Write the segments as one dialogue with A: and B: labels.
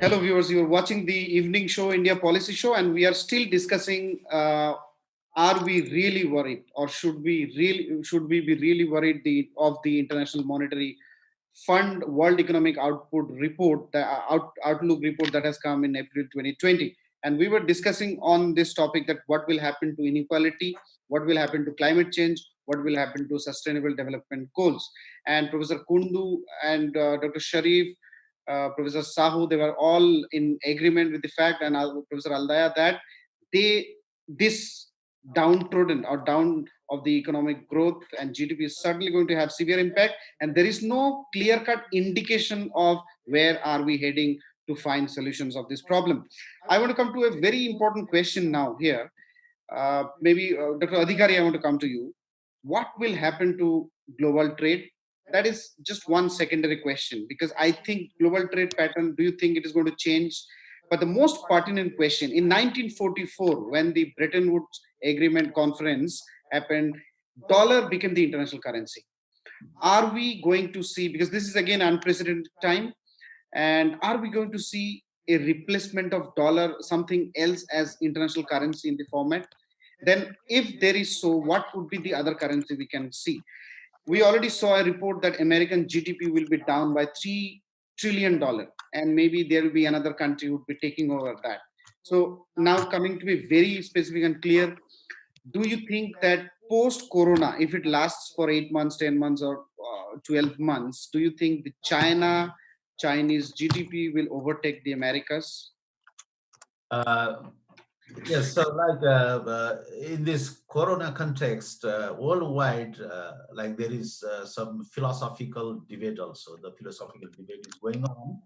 A: Hello, viewers. You are watching the evening show, India Policy Show, and we are still discussing: are we really worried, or should we be really worried of the International Monetary Fund World Economic Output Report, the Outlook report that has come in April 2020? And we were discussing on this topic that what will happen to inequality, what will happen to climate change, what will happen to sustainable development goals. And Professor Kundu and Dr. Sharif, Professor Sahu, they were all in agreement with the fact, and Professor Aldaya, that this downtrodden or down of the economic growth and GDP is certainly going to have severe impact, and there is no clear-cut indication of where are we heading to find solutions of this problem. I want to come to a very important question now here. Maybe Dr. Adhikari, I want to come to you. What will happen to global trade? That is just one secondary question, because I think global trade pattern, do you think it is going to change? But the most pertinent question, in 1944, when the Bretton Woods Agreement conference happened, dollar became the international currency. Are we going to see, because this is again unprecedented time, and are we going to see a replacement of dollar, something else as international currency in the format? Then if there is so, what would be the other currency we can see? We already saw a report that American GDP will be down by $3 trillion, and maybe there will be another country who would be taking over that. So now coming to be very specific and clear, do you think that post Corona, if it lasts for 8 months, 10 months, or 12 months, do you think the Chinese GDP will overtake the Americas?
B: Uh, yes, so in this Corona context, worldwide, there is some philosophical debate also. The philosophical debate is going on,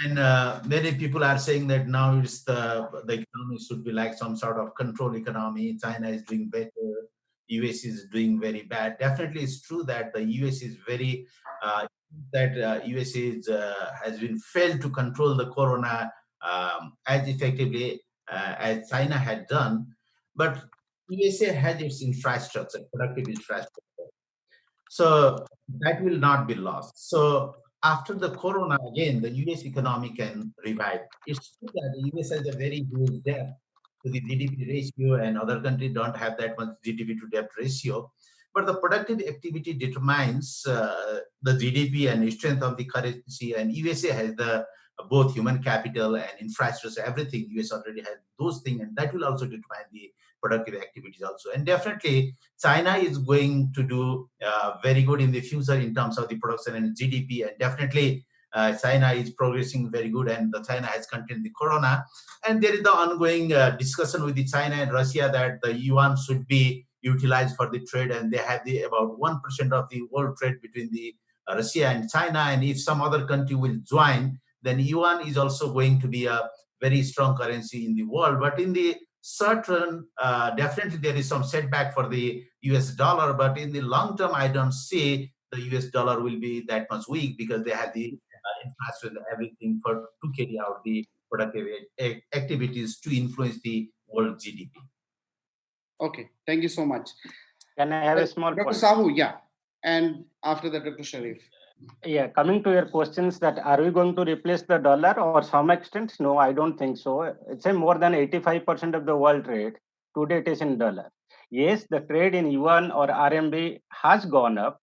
B: and many people are saying that now it's the economy should be like some sort of control economy. China is doing better, US is doing very bad. Definitely, it's true that the US is very US has been failed to control the corona as effectively as China had done, but USA has its infrastructure, productive infrastructure. So that will not be lost. So after the corona, again, the US economy can revive. It's true that the US has a very huge debt to the GDP ratio, and other countries don't have that much GDP to debt ratio. But the productive activity determines the GDP and strength of the currency, and USA has the both human capital and infrastructure, everything. US already has those things, and that will also determine the productive activities also. And definitely, China is going to do very good in the future in terms of the production and GDP, and definitely China is progressing very good, and the China has contained the corona. And there is the ongoing discussion with the China and Russia that the yuan should be utilized for the trade, and they have about 1% of the world trade between the Russia and China. And if some other country will join, then yuan is also going to be a very strong currency in the world. But in the certain, definitely there is some setback for the US dollar, but in the long term, I don't see the US dollar will be that much weak, because they have the infrastructure and everything to carry out the productive activities to influence the world GDP.
A: Okay, thank you so much.
C: Can I have a small
A: Dr.
C: point?
A: Sahu, yeah. And after that, Dr. Sharif.
C: Yeah, coming to your questions, that are we going to replace the dollar or some extent? No, I don't think so. It's a more than 85% of the world trade today it is in dollar. Yes, the trade in yuan or RMB has gone up,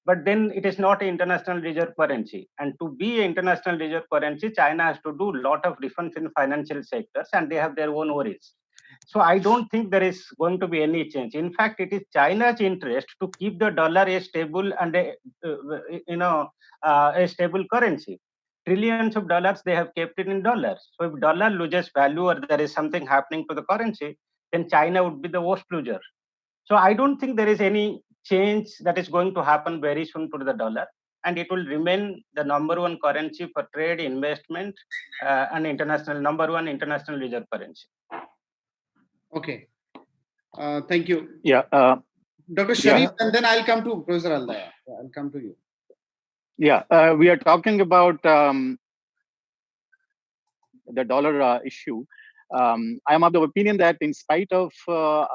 C: but then it is not an international reserve currency. And to be an international reserve currency, China has to do a lot of reforms in financial sectors, and they have their own worries. So I don't think there is going to be any change. In fact, it is China's interest to keep the dollar a stable and a stable currency. Trillions of dollars they have kept it in dollars. So if dollar loses value or there is something happening to the currency, then China would be the worst loser. So I don't think there is any change that is going to happen very soon to the dollar, and it will remain the number one currency for trade, investment, and number one international reserve currency.
A: Okay. Thank you.
D: Yeah.
A: Dr. Sharif, and then I'll come to Professor Aldaya. I'll come to you.
D: Yeah, we are talking about the dollar issue. I am of the opinion that in spite of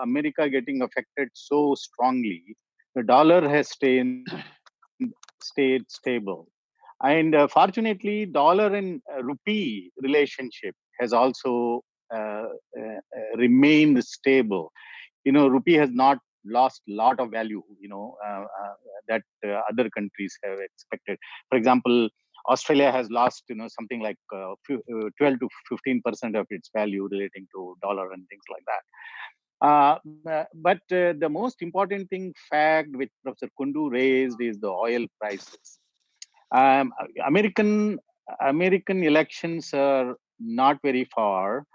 D: America getting affected so strongly, the dollar has stayed stable. And fortunately, dollar and rupee relationship has also remained stable. Rupee has not lost a lot of value, that other countries have expected. For example, Australia has lost, something like 12 to 15% of its value relating to dollar and things like that. But the most important fact which Professor Kundu raised is the oil prices. Um, American American elections are not very far,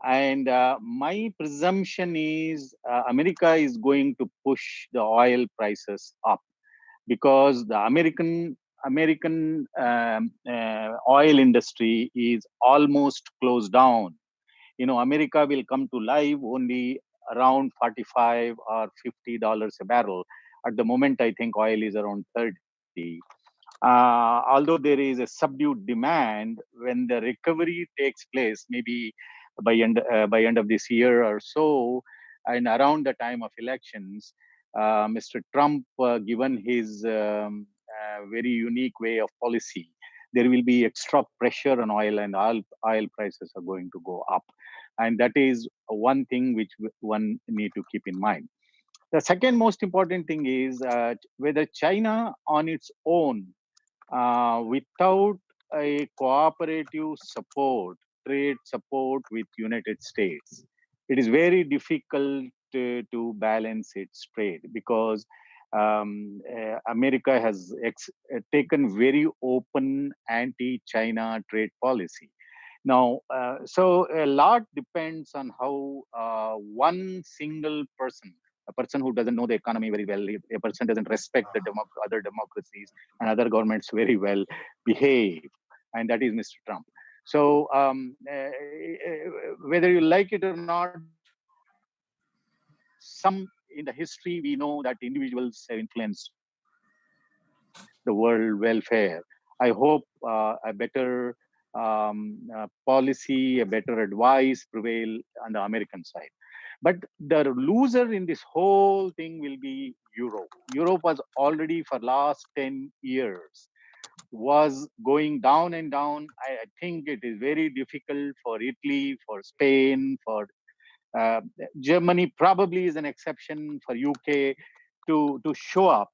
D: and my presumption is America is going to push the oil prices up because the American oil industry is almost closed down. America will come to life only around 45 or $50 a barrel. At the moment, I think oil is around 30. Although there is a subdued demand, when the recovery takes place, maybe by end of this year or so, and around the time of elections, Mr. Trump, given his very unique way of policy, there will be extra pressure on oil, and oil prices are going to go up. And that is one thing which one need to keep in mind. The second most important thing is whether China on its own, without a cooperative support, trade support with United States, it is very difficult to balance its trade because America has taken very open anti-China trade policy. Now, so a lot depends on how one single person, a person who doesn't know the economy very well, a person doesn't respect the other democracies and other governments very well, behave, and that is Mr. Trump. So whether you like it or not, some in the history we know that individuals have influenced the world welfare. I hope a better policy, a better advice prevail on the American side. But the loser in this whole thing will be Europe. Europe was already for last 10 years was going down and down. I think it is very difficult for Italy, for Spain, for uh, Germany probably is an exception, for UK to show up.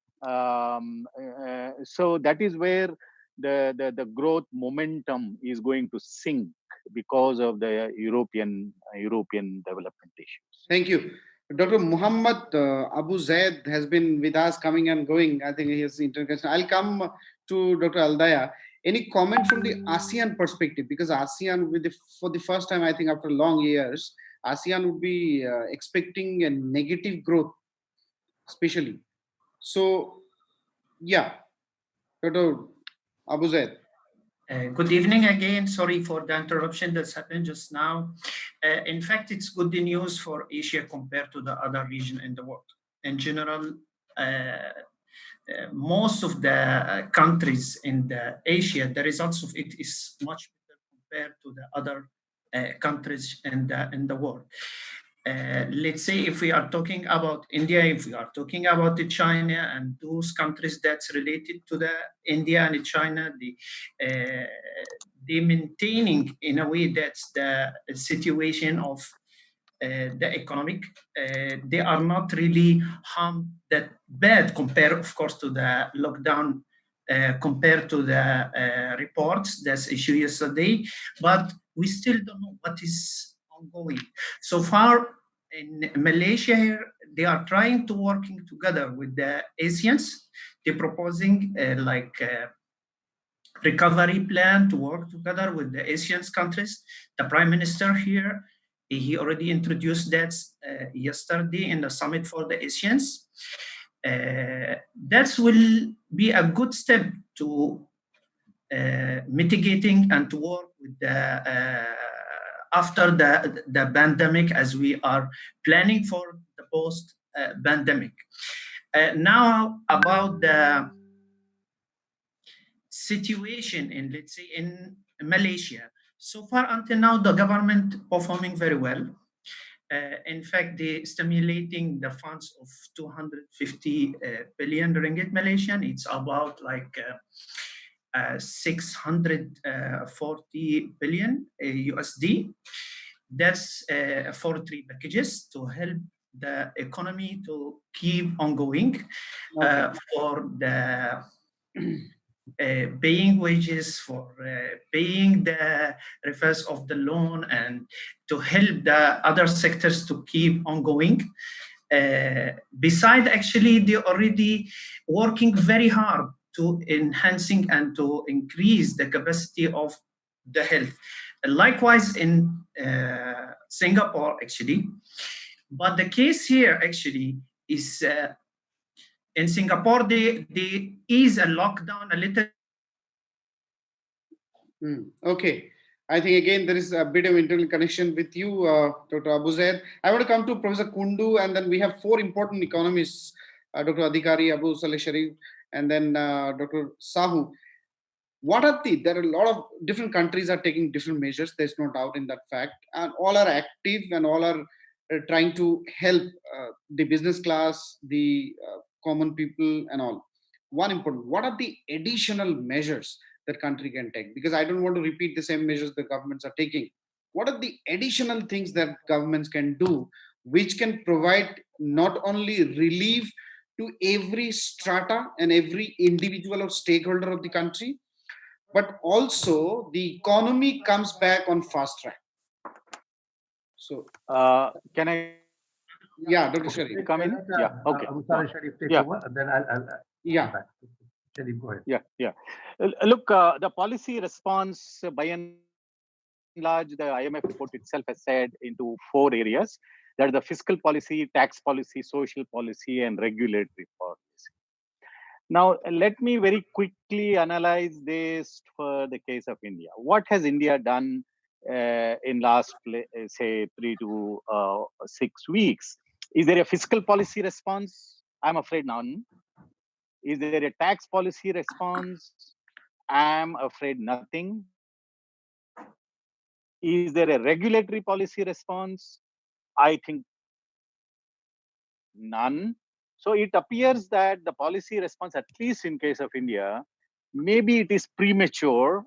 D: So that is where the growth momentum is going to sink because of the European development issues.
A: Thank you. Dr. Muhammad Abu Zaid has been with us, coming and going. I think he has international. I'll come to Dr. Aldaya. Any comment from the ASEAN perspective? Because ASEAN, for the first time, I think after long years, ASEAN would be expecting a negative growth, especially. So, yeah, Dr. Abu Zaid.
E: Good evening again. Sorry for the interruption that's happened just now. In fact, it's good news for Asia compared to the other region in the world. In general, most of the countries in the Asia, the results of it is much better compared to the other countries in the world. Let's say if we are talking about India, if we are talking about the China and those countries that's related to the India and China, they maintaining in a way that's the situation of the economic. They are not really harmed that bad compared, of course, to the lockdown, compared to the reports that's issued yesterday, but we still don't know what is ongoing. So far, in Malaysia here, they are trying to working together with the ASEANs. They're proposing recovery plan to work together with the ASEAN countries. The Prime Minister here, he already introduced that yesterday in the summit for the ASEANs. That will be a good step to mitigating and to work with the after the pandemic, as we are planning for the post pandemic. Now about the situation in, let's say, in Malaysia. So far until now, the government performing very well. In fact, they stimulating the funds of 250 billion ringgit Malaysian. It's about like 640 billion USD. That's 43 packages to help the economy to keep on going for the paying wages, for paying the reverse of the loan, and to help the other sectors to keep on going. Besides, actually, they already working very hard to enhancing and to increase the capacity of the health. Likewise in Singapore, actually. But the case here actually is in Singapore, they ease a lockdown a little.
A: Okay. I think again there is a bit of internal connection with you, Dr. Abu Zaid. I want to come to Professor Kundu, and then we have four important economists, Dr. Adhikari, Abu Saleh Sharif, and then Dr. Sahu. There are a lot of different countries are taking different measures. There's no doubt in that fact, and all are active and all are trying to help the business class, the common people, and all. One important, what are the additional measures that country can take? Because I don't want to repeat the same measures the governments are taking. What are the additional things that governments can do, which can provide not only relief to every strata and every individual or stakeholder of the country, but also the economy comes back on fast track? So,
D: can I?
A: Yeah, Dr. Sharif.
D: Come in? Yeah. Okay.
F: Abu Saleh Sharif take over, and then I'll
A: yeah.
F: back. Sharif, go ahead.
D: Yeah. Look, the policy response, by and large, the IMF report itself has said into 4 areas. That is the fiscal policy, tax policy, social policy, and regulatory policy. Now, let me very quickly analyze this for the case of India. What has India done in last, say, 3 to 6 weeks? Is there a fiscal policy response? I'm afraid none. Is there a tax policy response? I'm afraid nothing. Is there a regulatory policy response? I think none. So it appears that the policy response, at least in case of India, maybe it is premature,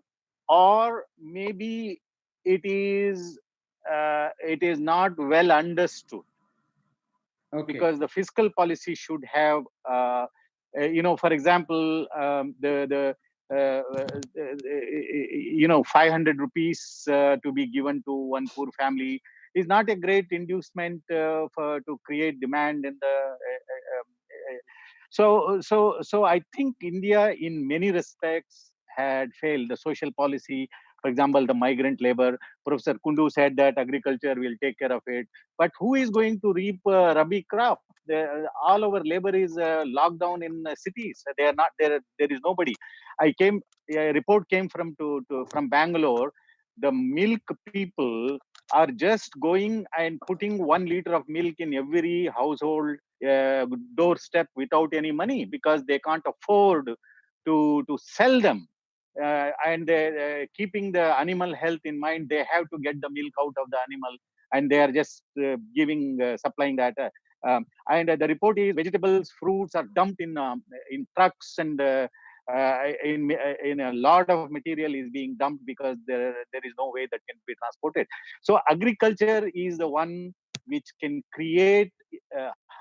D: or maybe it is not well understood.
A: Okay.
D: Because the fiscal policy should have, for example, the 500 rupees to be given to one poor family is not a great inducement to create demand in the. So I think India, in many respects, had failed. The social policy, for example, the migrant labor. Professor Kundu said that agriculture will take care of it. But who is going to reap Rabi crop? All our labor is locked down in cities. They are not there. There is nobody. A report came from Bangalore. The milk people are just going and putting 1 liter of milk in every household doorstep without any money, because they can't afford to sell them. And keeping the animal health in mind, they have to get the milk out of the animal, and they are just supplying that. And the report is vegetables, fruits are dumped in trucks, and in a lot of material is being dumped because there is no way that can be transported. So agriculture is the one which can create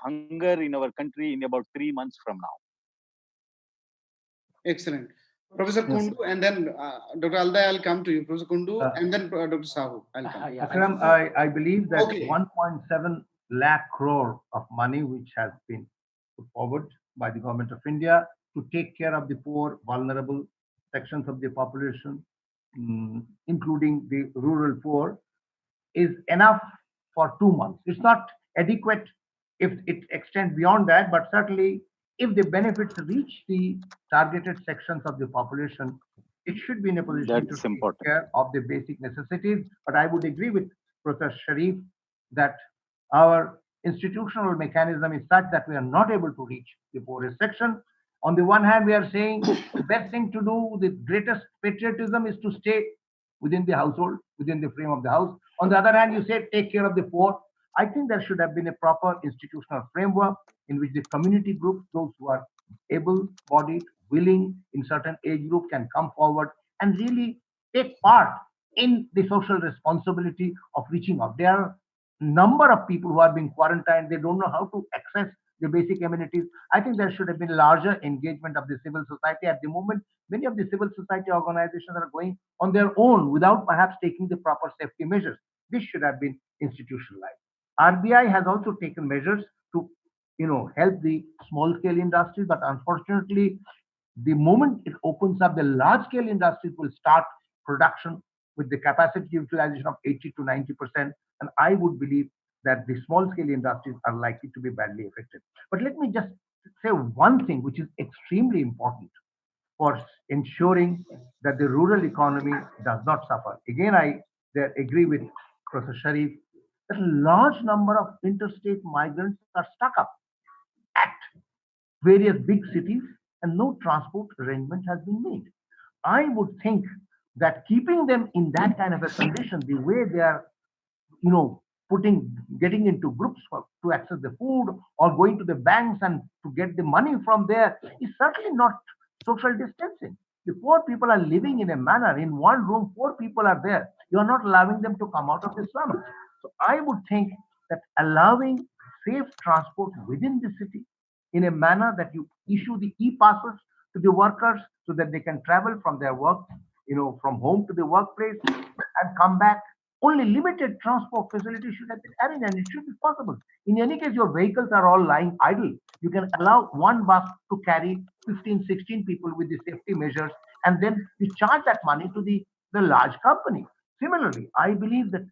D: hunger in our country in about 3 months from now.
A: Excellent. Professor Kundu, and then Dr. Alday, I'll come to you. Professor Kundu, and then Dr. Sahu, I'll come.
F: Akram, I believe that 1.7 lakh crore of money which has been put forward by the government of India to take care of the poor, vulnerable sections of the population, including the rural poor, is enough for 2 months. It's not adequate if it extends beyond that, but certainly if the benefits reach the targeted sections of the population, it should be in a position to take care of the basic necessities. But I would agree with Professor Sharif that our institutional mechanism is such that we are not able to reach the poorest section. On the one hand, we are saying the best thing to do, the greatest patriotism, is to stay within the household, within the frame of the house. On the other hand, you say take care of the poor. I think there should have been a proper institutional framework in which the community groups, those who are able-bodied, willing in certain age group can come forward and really take part in the social responsibility of reaching out. There are number of people who are being quarantined. They don't know how to access the basic amenities. I think there should have been larger engagement of the civil society. At the moment, many of the civil society organizations are going on their own without perhaps taking the proper safety measures. This should have been institutionalized. RBI has also taken measures to, help the small scale industries, but unfortunately, the moment it opens up, the large scale industries will start production with the capacity utilization of 80 to 90%. And I would believe that the small scale industries are likely to be badly affected. But let me just say one thing which is extremely important for ensuring that the rural economy does not suffer. Again, I agree with Professor Sharif that a large number of interstate migrants are stuck up at various big cities and no transport arrangement has been made. I would think that keeping them in that kind of a condition, the way they are, getting into groups to access the food or going to the banks and to get the money from there is certainly not social distancing. The poor people are living in a manner, in one room, four people are there. You are not allowing them to come out of the slums. So I would think that allowing safe transport within the city in a manner that you issue the e-passes to the workers so that they can travel from their work, from home to the workplace and come back. Only limited transport facilities should have been arranged and it should be possible. In any case, your vehicles are all lying idle. You can allow one bus to carry 15, 16 people with the safety measures and then you charge that money to the large company. Similarly, I believe that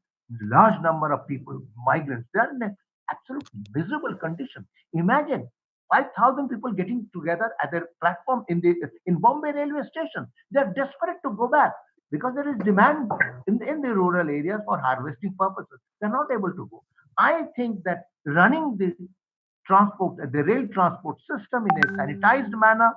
F: large number of people, migrants, they are in an absolute miserable condition. Imagine 5,000 people getting together at a platform in Bombay railway station. They are desperate to go back because there is demand in the rural areas for harvesting purposes. They're not able to go. I think that running the rail transport system in a sanitized manner,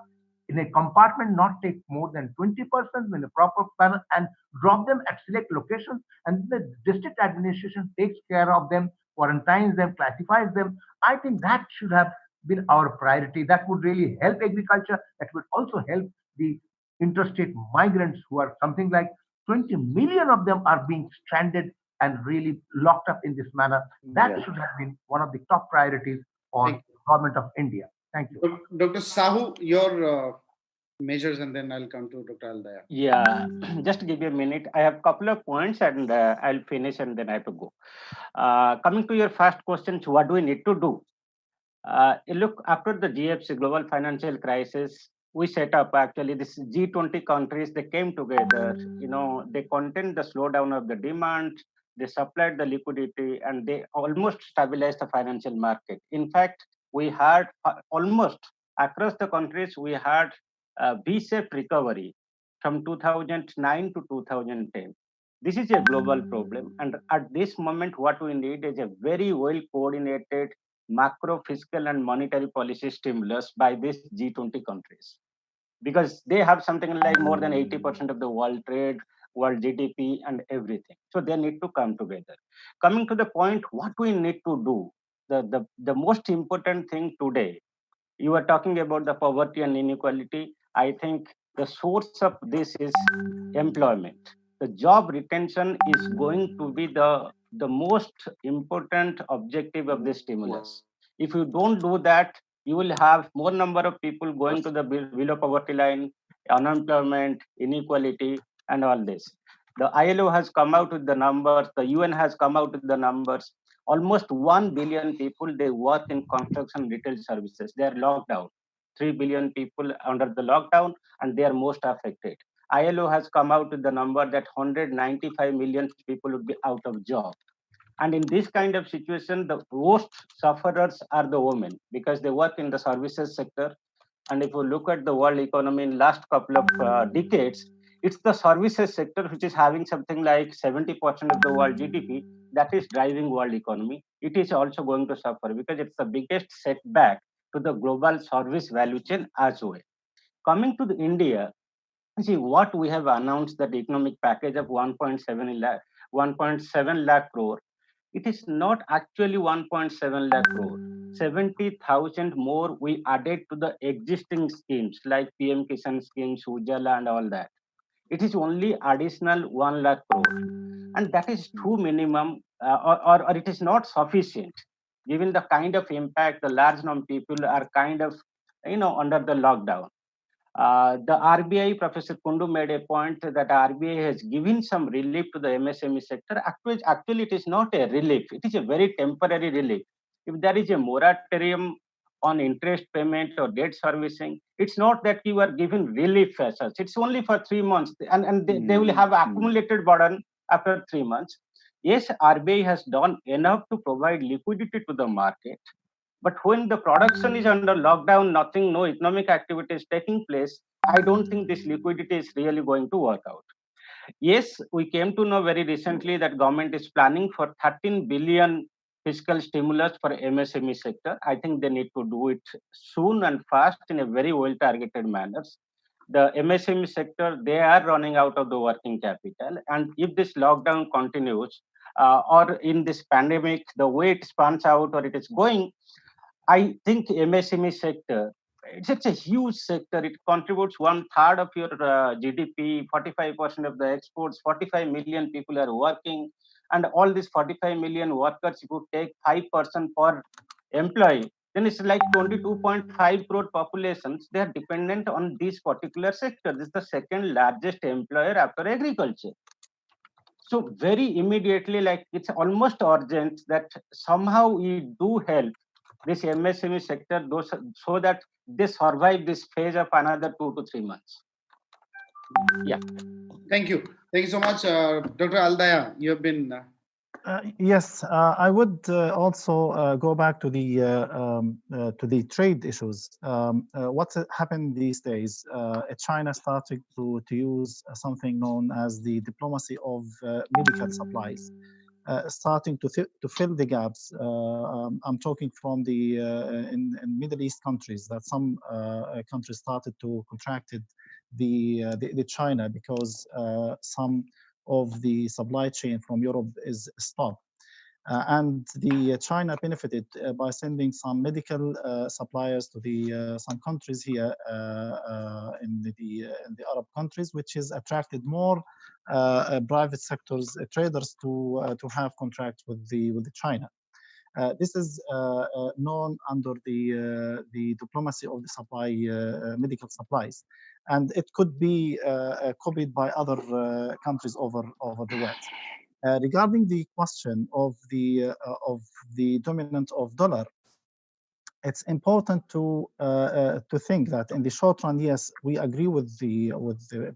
F: in a compartment, not take more than 20% in a proper manner, and drop them at select locations, and the district administration takes care of them, quarantines them, classifies them. I think that should have been our priority. That would really help agriculture. That would also help the interstate migrants who are something like 20 million of them are being stranded and really locked up in this manner. That should have been one of the top priorities for government of India. Thank you.
A: Dr. Sahu, your measures, and then I'll come to Dr. Aldaya.
C: Yeah, just give me a minute. I have a couple of points and I'll finish and then I have to go. Coming to your first questions, what do we need to do? Look, after the GFC, global financial crisis, we set up actually this G20 countries, they came together, they contained the slowdown of the demand, they supplied the liquidity, and they almost stabilized the financial market. In fact, we had almost across the countries, we had a V-shaped recovery from 2009 to 2010. This is a global problem. And at this moment, what we need is a very well coordinated macro fiscal and monetary policy stimulus by these G20 countries, because they have something like more than 80% of the world trade, world GDP, and everything. So they need to come together. Coming to the point, what we need to do, the most important thing today, you are talking about the poverty and inequality. I think the source of this is employment. The job retention is going to be the most important objective of this stimulus. If you don't do that, you will have more number of people going to the below poverty line, unemployment, inequality, and all this. The ILO has come out with the numbers, the UN has come out with the numbers. Almost 1 billion people, they work in construction retail services. They are locked down. 3 billion people under the lockdown, and they are most affected. ILO has come out with the number that 195 million people would be out of job. And in this kind of situation, the most sufferers are the women because they work in the services sector. And if you look at the world economy in last couple of decades, it's the services sector which is having something like 70% of the world GDP that is driving world economy. It is also going to suffer because it's the biggest setback to the global service value chain as well. Coming to the India, see what we have announced, that economic package of 1.7 lakh crore. It is not actually 1.7 lakh crore. 70,000 more we added to the existing schemes like PM Kisan schemes, Ujala and all that. It is only additional 1 lakh crore. And that is too minimum or it is not sufficient given the kind of impact the large number of people are kind of, under the lockdown. The RBI, Professor Kundu made a point that RBI has given some relief to the MSME sector. Actually, it is not a relief. It is a very temporary relief. If there is a moratorium on interest payment or debt servicing, it's not that you are given relief as such. It's only for 3 months, and they will have accumulated burden after 3 months. Yes, RBI has done enough to provide liquidity to the market, but when the production is under lockdown, nothing, no economic activity is taking place, I don't think this liquidity is really going to work out. Yes, we came to know very recently that government is planning for 13 billion fiscal stimulus for MSME sector. I think they need to do it soon and fast in a very well targeted manner. The MSME sector, they are running out of the working capital. And if this lockdown continues, or in this pandemic, the way it spans out or it is going, I think MSME sector, it's a huge sector. It contributes 1/3 of your GDP, 45% of the exports, 45 million people are working. And all these 45 million workers, if you take 5% per employee, then it's like 22.5 crore populations. They are dependent on this particular sector. This is the second largest employer after agriculture. So very immediately, like it's almost urgent that somehow we do help this MSME sector so that they survive this phase of another 2 to 3 months. Yeah.
A: Thank you. Thank you so much, Dr. Aldaya. You have been.
G: Yes, I would also go back to the trade issues. What's happened these days? China started to use something known as the diplomacy of medical supplies, starting to fill the gaps. I'm talking from the in Middle East countries, that some countries started to contracted the China because some of the supply chain from Europe is stopped. And the China benefited by sending some medical suppliers to the some countries here in the Arab countries, which has attracted more private sectors traders to have contracts with the China. This is known under the diplomacy of the supply medical supplies, and it could be copied by other countries over the world. Regarding the question of the dominance of dollar, it's important to think that in the short run, yes, we agree with the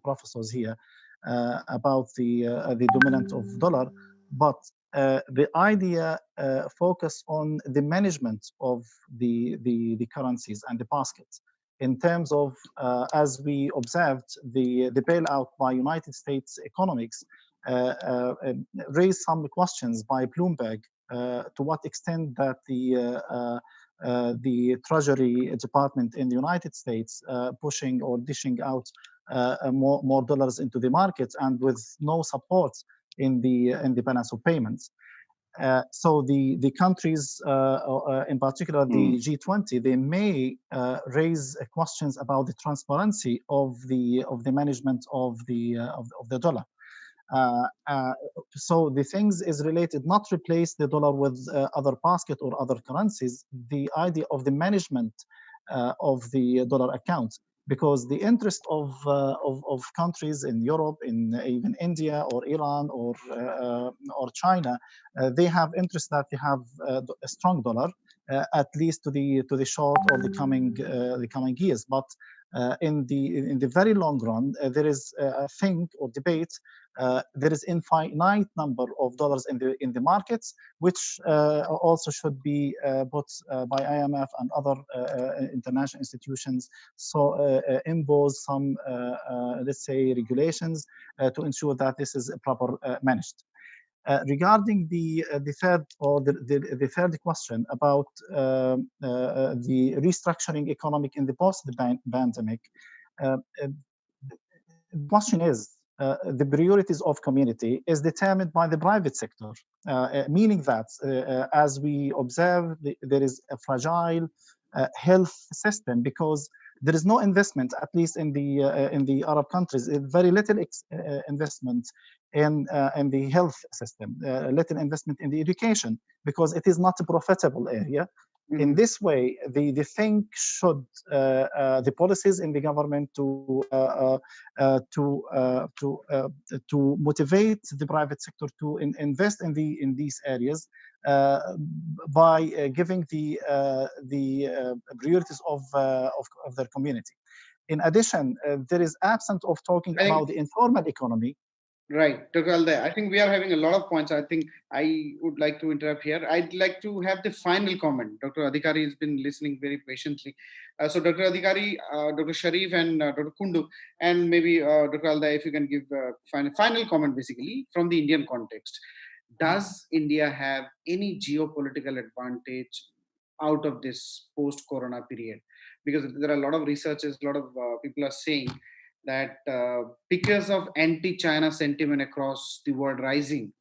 G: professors here about the dominance of dollar, but the idea focus on the management of the currencies and the baskets in terms of as we observed the bailout by United States economics raised some questions by Bloomberg to what extent that the Treasury Department in the United States pushing or dishing out more dollars into the markets and with no support in the balance of payments. So the countries, in particular the G20, they may raise questions about the transparency of the management of the dollar. So the things is related, not replace the dollar with other basket or other currencies, the idea of the management of the dollar account, because the interest of countries in Europe, in even India or Iran or China, they have interest that they have a strong dollar, at least to the short or the coming years. But in the very long run, there is a thing or debate. There is infinite number of dollars in the markets, which also should be put by IMF and other international institutions. So impose some, let's say, regulations to ensure that this is proper managed. Regarding the third question about the restructuring economic in the post-pandemic, the question is, the priorities of community is determined by the private sector, meaning that as we observe, there is a fragile health system because there is no investment, at least in the Arab countries, very little investment in the health system, little investment in the education because it is not a profitable area. In this way, the thing should the policies in the government to motivate the private sector to invest in these areas by giving the priorities of their community. In addition, there is absence of talking about the informal economy.
A: Right, Dr. Alday, I think we are having a lot of points. I think I would like to interrupt here. I'd like to have the final comment. Dr. Adhikari has been listening very patiently. So Dr. Adhikari, Dr. Sharif and Dr. Kundu, and maybe Dr. Alday, if you can give a final comment basically from the Indian context. Does India have any geopolitical advantage out of this post-corona period? Because there are a lot of researchers, a lot of people are saying that because of anti-China sentiment across the world rising,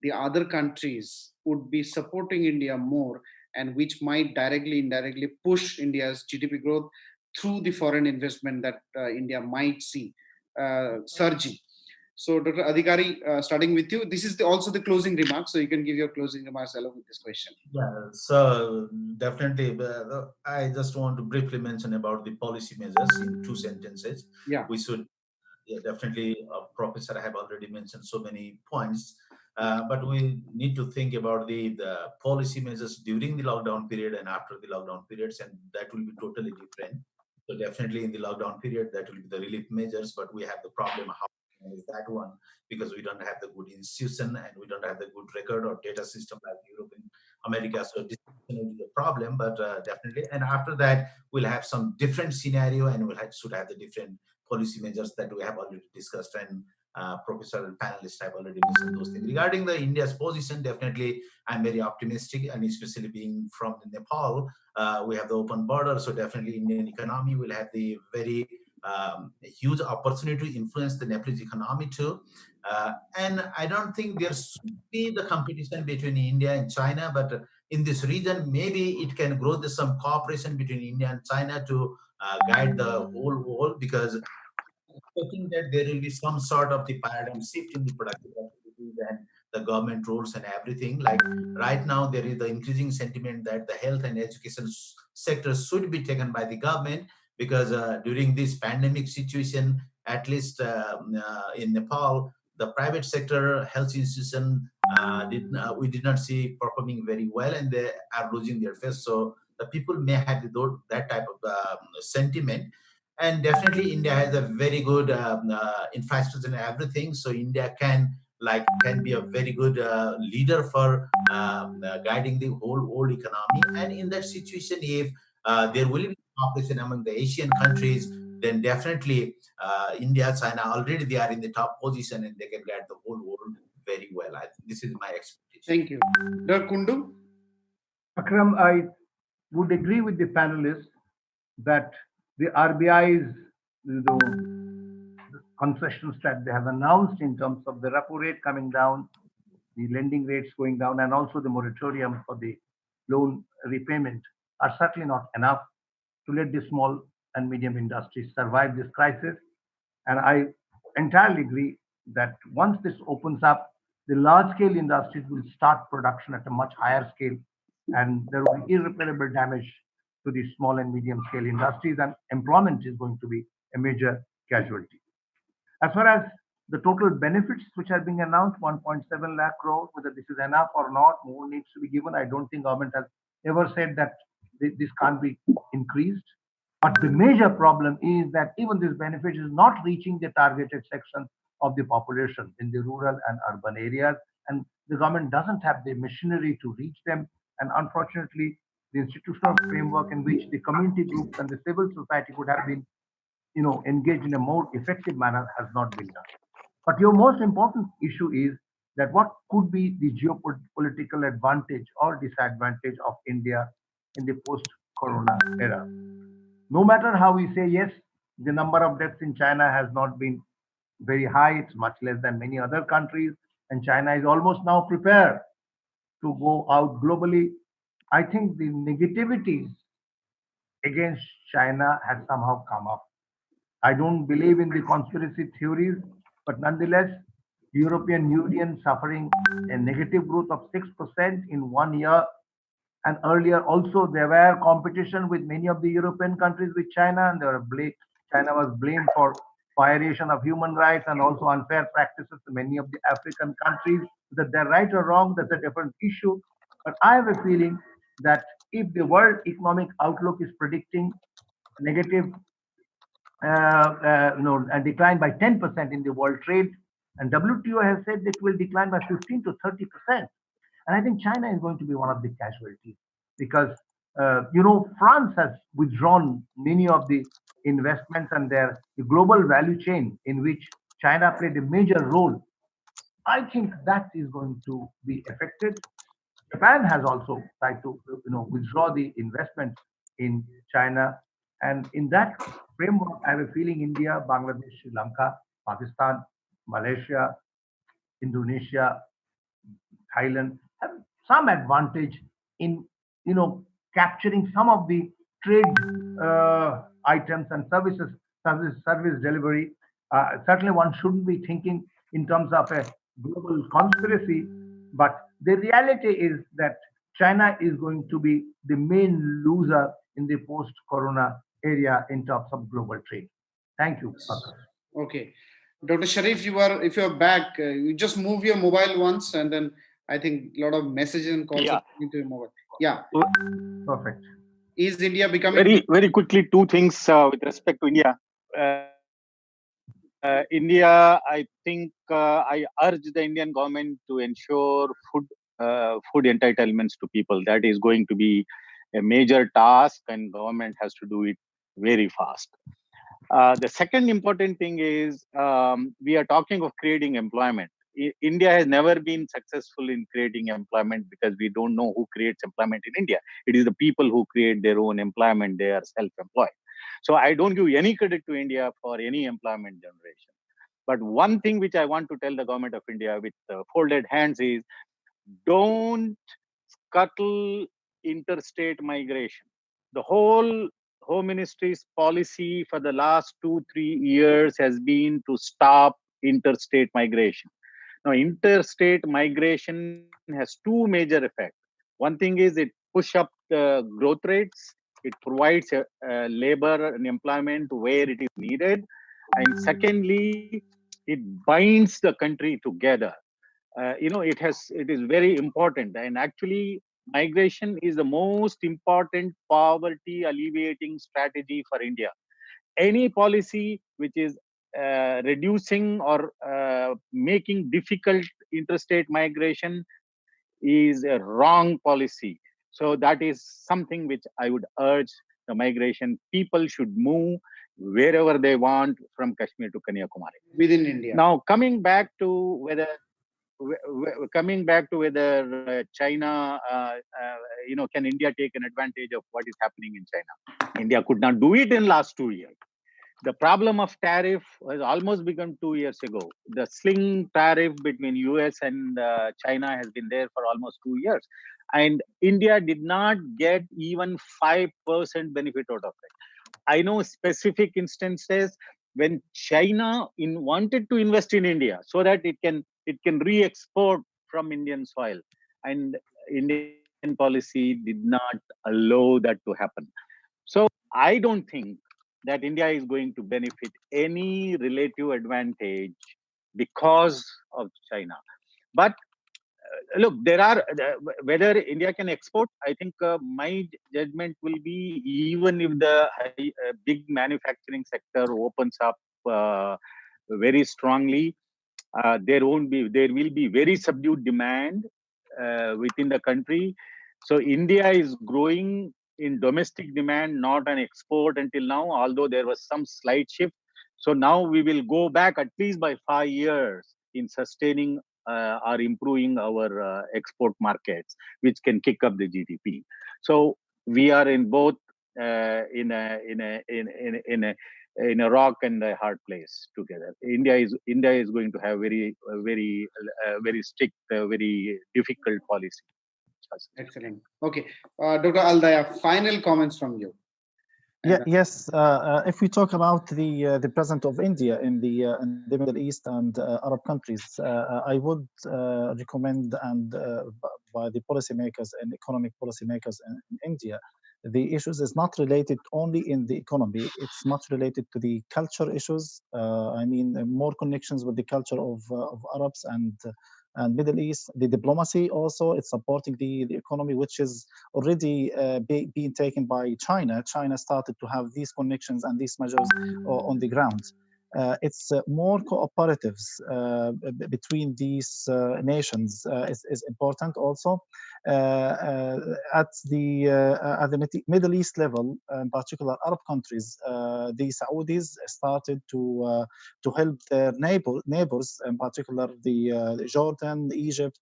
A: the other countries would be supporting India more, and which might directly, indirectly push India's GDP growth through the foreign investment that India might see surging. So, Dr. Adhikari, starting with you, this is also the closing remarks, so you can give your closing remarks along with this question.
B: Yeah, so definitely, I just want to briefly mention about the policy measures in 2 sentences.
A: Yeah.
B: We should, definitely, Professor have already mentioned so many points, but we need to think about the policy measures during the lockdown period and after the lockdown periods, and that will be totally different. So definitely in the lockdown period, that will be the relief measures, but we have the problem how is that one, because we don't have the good institution and we don't have the good record or data system like Europe and America. So this is the problem, but definitely. And after that, we'll have some different scenario and should have the different policy measures that we have already discussed, and professor and panelists have already mentioned those things. Regarding the India's position, definitely I'm very optimistic, and especially being from Nepal, we have the open border, so definitely Indian economy will have the very huge opportunity to influence the Nepalese economy too. And I don't think there should be the competition between India and China, but in this region, maybe it can grow some cooperation between India and China to guide the whole world, because I think that there will be some sort of the paradigm shift in the productive activities and the government roles and everything. Like right now, there is the increasing sentiment that the health and education sectors should be taken by the government, because during this pandemic situation, at least in Nepal, the private sector health institution we did not see performing very well, and they are losing their face. So the people may have that type of sentiment. And definitely India has a very good infrastructure and everything, so India can be a very good leader for guiding the whole world economy. And in that situation, if there will be cooperation among the Asian countries, then definitely India, China, already they are in the top position and they can guide the whole world very well. I think this is my expectation.
A: Thank you. Dr. Kundu?
F: Akram, I would agree with the panelists that the RBI's concessions that they have announced in terms of the repo rate coming down, the lending rates going down, and also the moratorium for the loan repayment are certainly not enough to let the small and medium industries survive this crisis. And I entirely agree that once this opens up, the large-scale industries will start production at a much higher scale, and there will be irreparable damage to the small and medium-scale industries, and employment is going to be a major casualty. As far as the total benefits which are being announced, 1.7 lakh crore, whether this is enough or not, more needs to be given. I don't think government has ever said that this can't be increased. But the major problem is that even this benefit is not reaching the targeted section of the population in the rural and urban areas, and the government doesn't have the machinery to reach them. And unfortunately, the institutional framework in which the community groups and the civil society could have been, engaged in a more effective manner has not been done. But your most important issue is that what could be the geopolitical advantage or disadvantage of India in the post-corona era. No matter how we say, yes, the number of deaths in China has not been very high. It's much less than many other countries. And China is almost now prepared to go out globally. I think the negativities against China has somehow come up. I don't believe in the conspiracy theories, but nonetheless, European Union suffering a negative growth of 6% in 1 year. And earlier also there were competition with many of the European countries with China, and China was blamed for violation of human rights and also unfair practices to many of the African countries. That they're right or wrong, that's a different issue. But I have a feeling that if the world economic outlook is predicting negative a decline by 10% in the world trade. And WTO has said it will decline by 15 to 30%. And I think China is going to be one of the casualties because, France has withdrawn many of the investments and the global value chain in which China played a major role. I think that is going to be affected. Japan has also tried to withdraw the investments in China, and in that framework, I have a feeling India, Bangladesh, Sri Lanka, Pakistan, Malaysia, Indonesia, Thailand have some advantage in capturing some of the trade items and service delivery. Certainly, one shouldn't be thinking in terms of a global conspiracy, but the reality is that China is going to be the main loser in the post-corona area in terms of global trade. Thank you, Pankaj.
A: Okay. Dr. Sharif, if you are back, you just move your mobile once, and then I think a lot of messages and calls are into your mobile. Yeah.
F: Perfect.
A: Is India becoming
D: very quickly? Two things with respect to India. India, I think I urge the Indian government to ensure food entitlements to people. That is going to be a major task, and government has to do it very fast. The second important thing is we are talking of creating employment. India has never been successful in creating employment because we don't know who creates employment in India. It is the people who create their own employment. They are self-employed. So I don't give any credit to India for any employment generation. But one thing which I want to tell the government of India with folded hands is don't scuttle interstate migration. The whole Home Ministry's policy for the last 2-3 years has been to stop interstate migration. Now, interstate migration has two major effects. One thing is it push up the growth rates. It provides labor and employment where it is needed. And secondly, it binds the country together. It is very important. And actually, migration is the most important poverty alleviating strategy for India. Any policy which is reducing or making difficult interstate migration is a wrong policy. So that is something which I would urge the migration. People should move wherever they want from Kashmir to Kanyakumari.
A: Within India.
D: Now, coming back to whether China, can India take an advantage of what is happening in China? India could not do it in last 2 years. The problem of tariff has almost begun 2 years ago. The sling tariff between US and China has been there for almost 2 years. And India did not get even 5% benefit out of it. I know specific instances when China wanted to invest in India so that it can re-export from Indian soil, and Indian policy did not allow that to happen. So I don't think that India is going to benefit any relative advantage because of China. But look, there are whether India can export. I think my judgment will be even if the big manufacturing sector opens up very strongly, there will be very subdued demand within the country. So India is growing in domestic demand, not an export until now, although there was some slight shift. So now we will go back at least by 5 years in sustaining or improving our export markets, which can kick up the GDP. So we are in both in a in a rock and a hard place together. India is going to have very strict, very difficult policy.
A: Excellent. Okay, Dr. Aldaya, final comments from you.
G: Yes. If we talk about the presence of India in the Middle East and Arab countries, I would recommend by the policymakers and economic policymakers in India, the issues is not related only in the economy. It's much related to the culture issues. I mean, more connections with the culture of Arabs and Middle East. The diplomacy also, it's supporting the economy, which is already being taken by China. China started to have these connections and these measures on the ground. It's more cooperatives between these nations is important also. At the Middle East level, in particular Arab countries, the Saudis started to help their neighbors, in particular the Jordan, Egypt,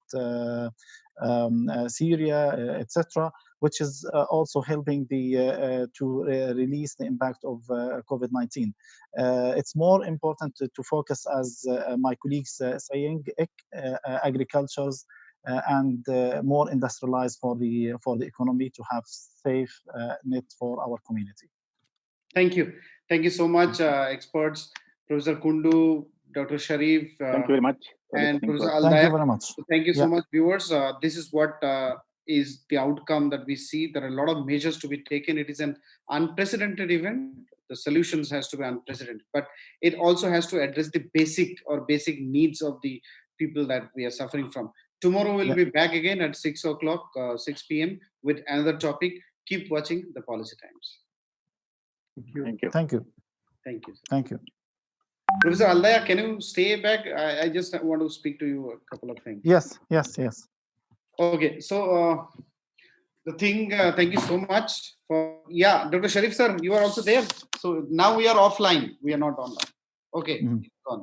G: Syria, etc., which is also helping to release the impact of COVID-19. It's more important to focus, as my colleagues saying, agricultures and more industrialized for the economy to have safe net for our community.
A: Thank you so much, experts, Professor Kundu, Dr. Sharif.
D: Thank you very much.
A: And Professor Aldaya.
G: Thank you very much.
A: So thank you so much, viewers. This is what is the outcome that we see. There are a lot of measures to be taken. It is an unprecedented event. The solutions has to be unprecedented, but it also has to address the basic needs of the people that we are suffering from. Tomorrow we'll be back again at 6 o'clock, 6 p.m. with another topic. Keep watching the Policy Times.
G: Thank you.
A: Thank you.
G: Thank you.
A: Professor Aldaya, can you stay back? I just want to speak to you a couple of things.
G: Yes.
A: Okay, so thank you so much for, Dr. Sharif sir, you are also there. So now we are offline. We are not online. Okay, gone.